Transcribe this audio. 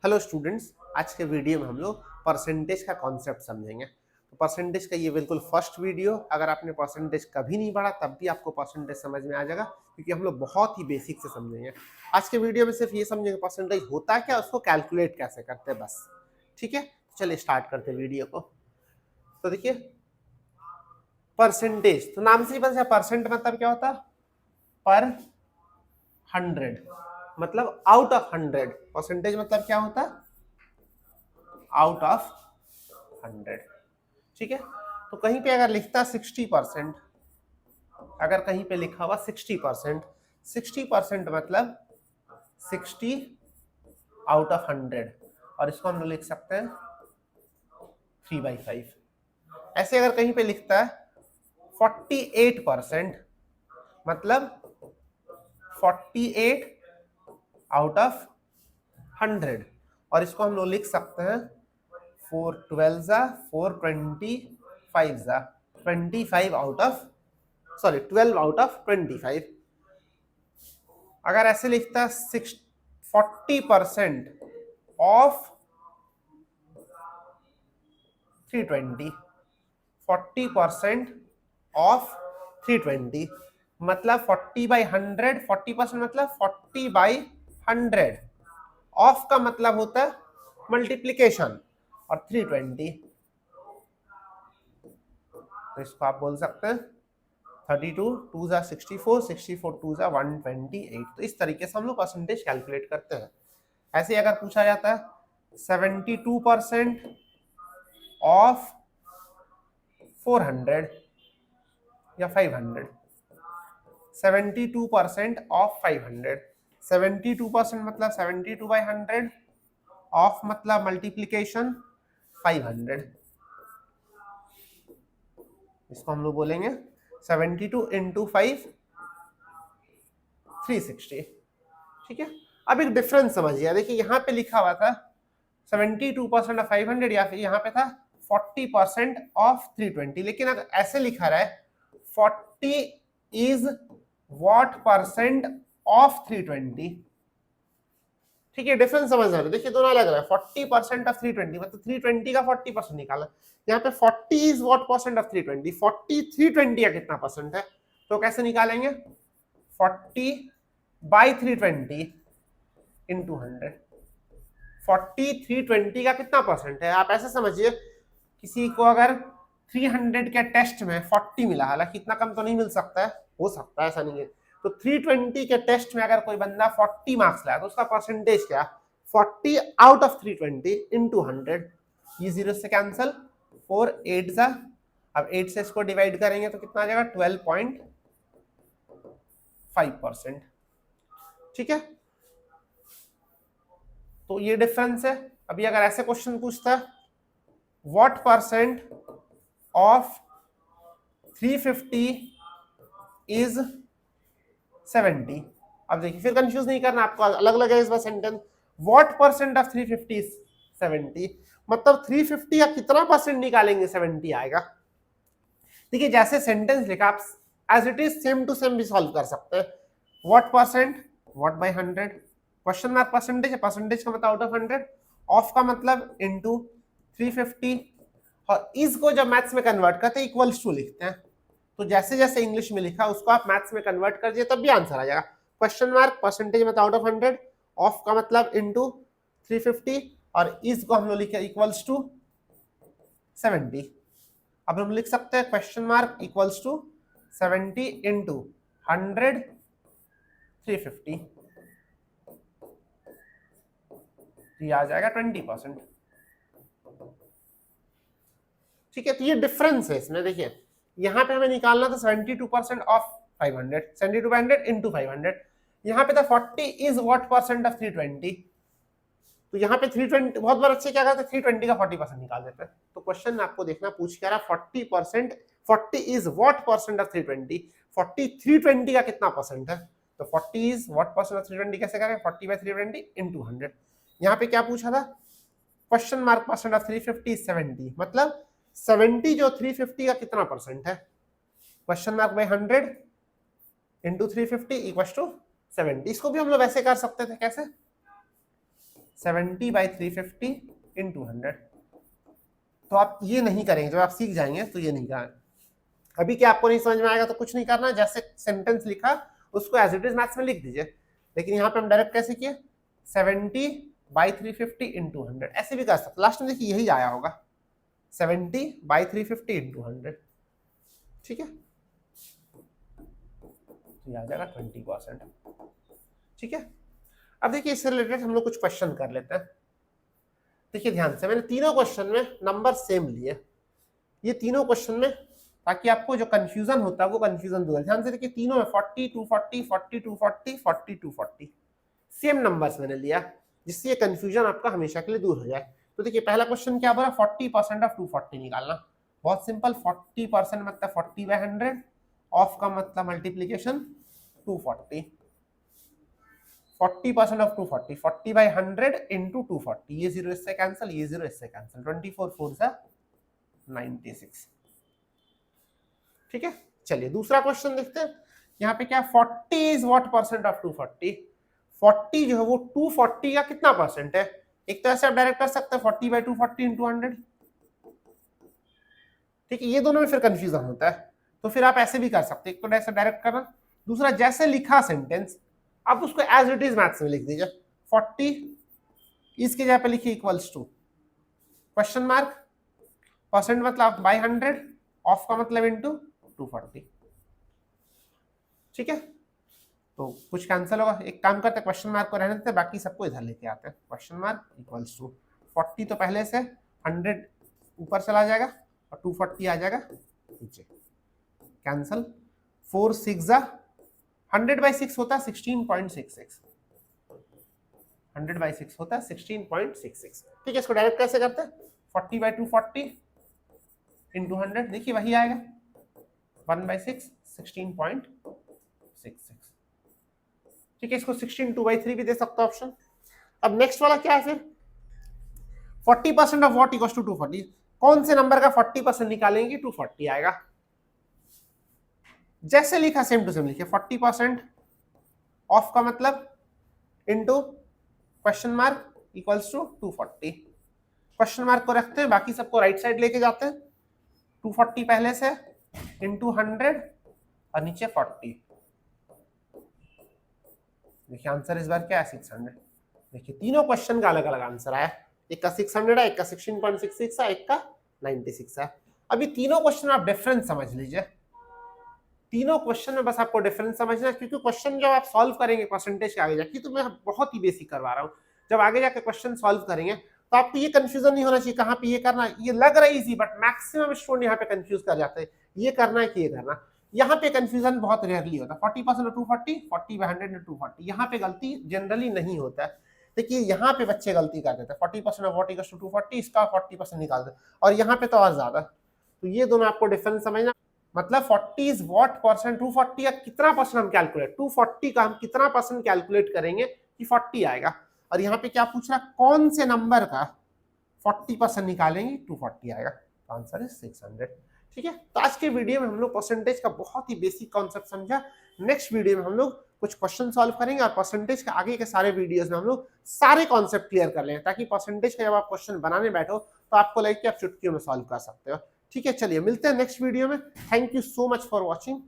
Hello students, आज के video में हम लोग परसेंटेज का कॉन्सेप्ट समझेंगे। तो परसेंटेज का ये बिल्कुल फर्स्ट वीडियो, अगर आपने परसेंटेज कभी नहीं पढ़ा तब भी आपको परसेंटेज समझ में आ जाएगा, क्योंकि हम लोग बहुत ही बेसिक से समझेंगे। आज के वीडियो में सिर्फ ये समझेंगे परसेंटेज होता क्या, उसको कैलकुलेट कैसे करते हैं, बस। ठीक है, चलिए स्टार्ट करते हैं वीडियो को। तो देखिए, परसेंटेज तो नाम से ही पता है, परसेंट मतलब क्या होता है, पर 100, मतलब आउट ऑफ 100। परसेंटेज मतलब क्या होता है, आउट ऑफ 100। ठीक है, तो कहीं पे अगर लिखता 60%, अगर कहीं पे लिखा हुआ 60%, 60% मतलब 60 आउट ऑफ 100, और इसको हम लोग लिख सकते हैं 3/5। ऐसे अगर कहीं पे लिखता है 48%, मतलब 48 आउट ऑफ 100, और इसको हम लोग लिख सकते हैं 412 जा 425 जा 25 आउट ऑफ 12 आउट ऑफ 25। अगर ऐसे लिखता है 40% ऑफ 320, 40% ऑफ 320 मतलब 40/100, 40% मतलब 40/100। ऑफ का मतलब होता है मल्टीप्लीकेशन, और 320, तो इसको आप बोल सकते हैं 32 2 जा 64, 64 2 जा 128। तो इस तरीके से हम लोग परसेंटेज कैलकुलेट करते हैं। ऐसे अगर पूछा जाता है 72% ऑफ 400 या 500, 72% ऑफ 500, 72% मतलब 72/100, ऑफ मतलब मल्टीप्लीकेशन 500, इसको हम लोग बोलेंगे 72 इंटू 5 360। ठीक है, अब एक डिफरेंस समझिए। देखिए यहाँ पे लिखा हुआ था 72% ऑफ 500, या फिर यहाँ पे था 40% ऑफ 320, लेकिन अगर ऐसे लिखा रहा है 40 इज व्हाट परसेंट ऑफ 320। ठीक है, डिफरेंस समझ रहे हो? देखिए दोनों अलग है। 40% ऑफ 320 मतलब 320 का 40% निकाला। यहाँ पे 40 इज व्हाट परसेंट ऑफ 320, 40 320 का कितना परसेंट है, तो कैसे निकालेंगे 40/320 इंटू 100। 40 320 का कितना परसेंट है, आप ऐसे समझिए, किसी को अगर 300 के टेस्ट में 40 मिला, हालांकि इतना कम तो नहीं मिल सकता है, हो सकता है, ऐसा नहीं है। तो 320 के टेस्ट में अगर कोई बंदा 40 मार्क्स लाया तो उसका परसेंटेज क्या, 40 आउट ऑफ 320 इंटू 100। ये 0 से कैंसिल, 4 8 जा, अब 8 से इसको डिवाइड करेंगे तो कितना आ जाएगा 12.5%। ठीक है, तो ये डिफरेंस है। अभी अगर ऐसे क्वेश्चन पूछता है व्हाट परसेंट ऑफ 350 इज 70, अब देखिए फिर कंफ्यूज नहीं करना आपको, अलग अलग है इस बार sentence. What percent of 350 is 70, मतलब 350 का कितना परसेंट निकालेंगे 70 आएगा। देखिए जैसे सेंटेंस लिखा, आप as it is same to same भी सॉल्व कर सकते हैं। What percent, what by 100, question mark percentage है, परसेंटेज का मतलब आउट ऑफ 100, ऑफ का मतलब इनटू 350, और इस को जब मैथ्स में कन्वर्ट करते हैं इक्वल्स टू लिखते हैं। तो जैसे जैसे इंग्लिश में लिखा उसको आप मैथ्स में कन्वर्ट कर दिए तब भी आंसर आ जाएगा। क्वेश्चन मार्क परसेंटेज मतलब आउट ऑफ 100, ऑफ का मतलब इनटू 350, और इस को हम लोग लिखे इक्वल्स टू 70। अब हम लिख सकते हैं question mark equals to 70 into 100 350, ये आ जाएगा 20%। ठीक है, तो ये डिफरेंस है इसमें। देखिए यहाँ पे हमें निकालना था 72% ऑफ 500, 72/100 इंटू 500, यहाँ पे था 40 इज व्हाट परसेंट ऑफ 320, तो यहाँ पे 320 बहुत बार अच्छे क्या करते हैं 320 का 40% निकाल देते हैं। तो क्वेश्चन आपको देखना पूछ क्या रहा, 40%, 40 इज व्हाट परसेंट ऑफ 320, 40 320 का कितना परसेंट है, तो 40 इज व्हाट परसेंट ऑफ 320 कैसे करें, 40/320 इंटू 100। यहाँ पे क्या पूछा था, question mark percent of 350 is 70, मतलब 70 जो 350 का कितना परसेंट है, question mark by 100 into 350 equal to 70। इसको भी हम लोग ऐसे कर सकते थे, कैसे 70 बाई 350 इंटू 100। तो आप ये नहीं करेंगे, जब आप सीख जाएंगे तो ये नहीं करना। अभी क्या आपको नहीं समझ में आएगा तो कुछ नहीं करना, जैसे सेंटेंस लिखा उसको एज इट इज मैथ्स में लिख दीजिए। लेकिन यहाँ पे हम डायरेक्ट कैसे किए, 70 बाई 350 इंटू 100, ऐसे भी कर सकते। लास्ट में देखिए यही आया होगा, 70 बाई 350 इंटू 100, ठीक है, तो ये आ जाएगा 20%, ठीक है। अब देखिए इससे रिलेटेड हम लोग कुछ क्वेश्चन कर लेते हैं। देखिए ध्यान से, मैंने तीनों क्वेश्चन में नंबर सेम लिए, ये तीनों क्वेश्चन में, ताकि आपको जो कंफ्यूजन होता है वो कंफ्यूजन दूर। ध्यान से देखिए तीनों में 40 240 40 240 40 240 सेम नंबर्स मैंने लिया, जिससे ये कंफ्यूजन आपका हमेशा के लिए दूर हो जाए। तो देखिए पहला क्वेश्चन क्या बोला, 40% ऑफ 240 निकालना। बहुत सिंपल, 40% मतलब 40 बाय 100, ऑफ का मतलब मल्टीप्लीकेशन 240, 40% ऑफ 240, 40 बाई 100 इंटू 240, ये 0 इससे कैंसिल, ये 0 इससे कैंसिल, 24 4 सा 96, ठीक है। चलिए दूसरा क्वेश्चन देखते हैं। यहाँ पे क्या, 40 इज व्हाट परसेंट ऑफ 240। 40 जो है वो 240 का कितना परसेंट है। एक तो ऐसे आप डायरेक्ट कर सकते हैं 40 बाई 240 इंटू 100, ठीक है। ये दोनों में फिर कंफ्यूजन होता है, तो फिर आप ऐसे भी कर सकते हैं, एक तो ऐसे डायरेक्ट करना, दूसरा जैसे लिखा सेंटेंस आप उसको एज इट इज मैथ्स में लिख दीजिए। 40 इसके जगह पे लिखिए equals to question mark, percent मतलब बाई 100, ऑफ का मतलब इंटू 240, ठीक है। तो कुछ कैंसिल होगा, एक काम करते हैं क्वेश्चन मार्क को रहने देते हैं, बाकी सबको इधर लेके आते हैं। क्वेश्चन मार्क इक्वल्स टू 40 तो पहले से 100 ऊपर चला जाएगा और 240 आ जाएगा नीचे, कैंसिल, 4 6 100 बाई 6 होता है 16.66, 100 बाई 6 होता है 16.66, ठीक है। इसको डायरेक्ट कैसे करते हैं, 40 बाई 240 इंटू 100, देखिए वही आएगा 1 बाई 6 16.66, ठीक है। इसको 16 2 बाई 3 भी दे सकते हो ऑप्शन। अब नेक्स्ट वाला क्या है फिर, 40% ऑफ व्हाट इक्वल्स टू 240, कौन से नंबर का 40% निकालेंगे 240 आएगा। जैसे लिखा सेम टू सेम लिखिए, 40% ऑफ का मतलब into question mark equals to 240, question mark को रखते हैं, बाकी सबको राइट साइड लेके जाते हैं, 240 पहले से इनटू 100 और नीचे 40, देखिए आंसर इस बार क्या है 600। देखिए तीनों क्वेश्चन का अलग अलग आंसर आया, एक का 600 है, एक का 16.66 है, एक का 96 है। अभी तीनों क्वेश्चन आप डिफरेंस समझ लीजिए, तीनों क्वेश्चन में बस आपको डिफरेंस समझना है, क्योंकि क्वेश्चन जब आप सॉल्व करेंगे परसेंटेज के आगे जाके, तो मैं बहुत ही बेसिक करवा रहा हूँ, जब आगे जाके क्वेश्चन सॉल्व करेंगे तो आपको ये कंफ्यूजन नहीं होना चाहिए कहाँ पे ये करना, ये लग रहा है इजी, बट मैक्सिमम स्टूडेंट यहाँ पे कंफ्यूज कर जाते हैं, ये करना है कि ये करना। यहाँ पे कंफ्यूजन बहुत रेयरली होता है, 40% 240, 40 बाई 100 240, यहाँ पे गलती जनरली नहीं होता है। देखिए यहाँ पे बच्चे गलती कर देते हैं, 40% ऑफ व्हाट इक्वल्स टू 240, इसका 40% निकाल दे, और यहाँ पे तो और ज्यादा। तो ये दोनों आपको डिफरेंस समझना, मतलब 40 इज व्हाट परसेंट 240 का कितना परसेंट हम कैलकुलेट, 240 का हम कितना परसेंट कैलकुलेट करेंगे कि 40 आएगा। और यहाँ पे क्या पूछ रहा, कौन से नंबर का 40% निकालेंगे 240 आएगा, तो आंसर है 600, ठीक है। तो आज के वीडियो में हम लोग परसेंटेज का बहुत ही बेसिक कॉन्सेप्ट समझा। नेक्स्ट वीडियो में हम लोग कुछ क्वेश्चन सॉल्व करेंगे और परसेंटेज के आगे के सारे वीडियोस में हम लोग सारे कॉन्सेप्ट क्लियर कर लेंगे, ताकि परसेंटेज का जब आप क्वेश्चन बनाने बैठो तो आपको लगे कि आप चुटकियों में सॉल्व कर सकते हो, ठीक है। चलिए मिलते हैं नेक्स्ट वीडियो में, thank you so much for watching.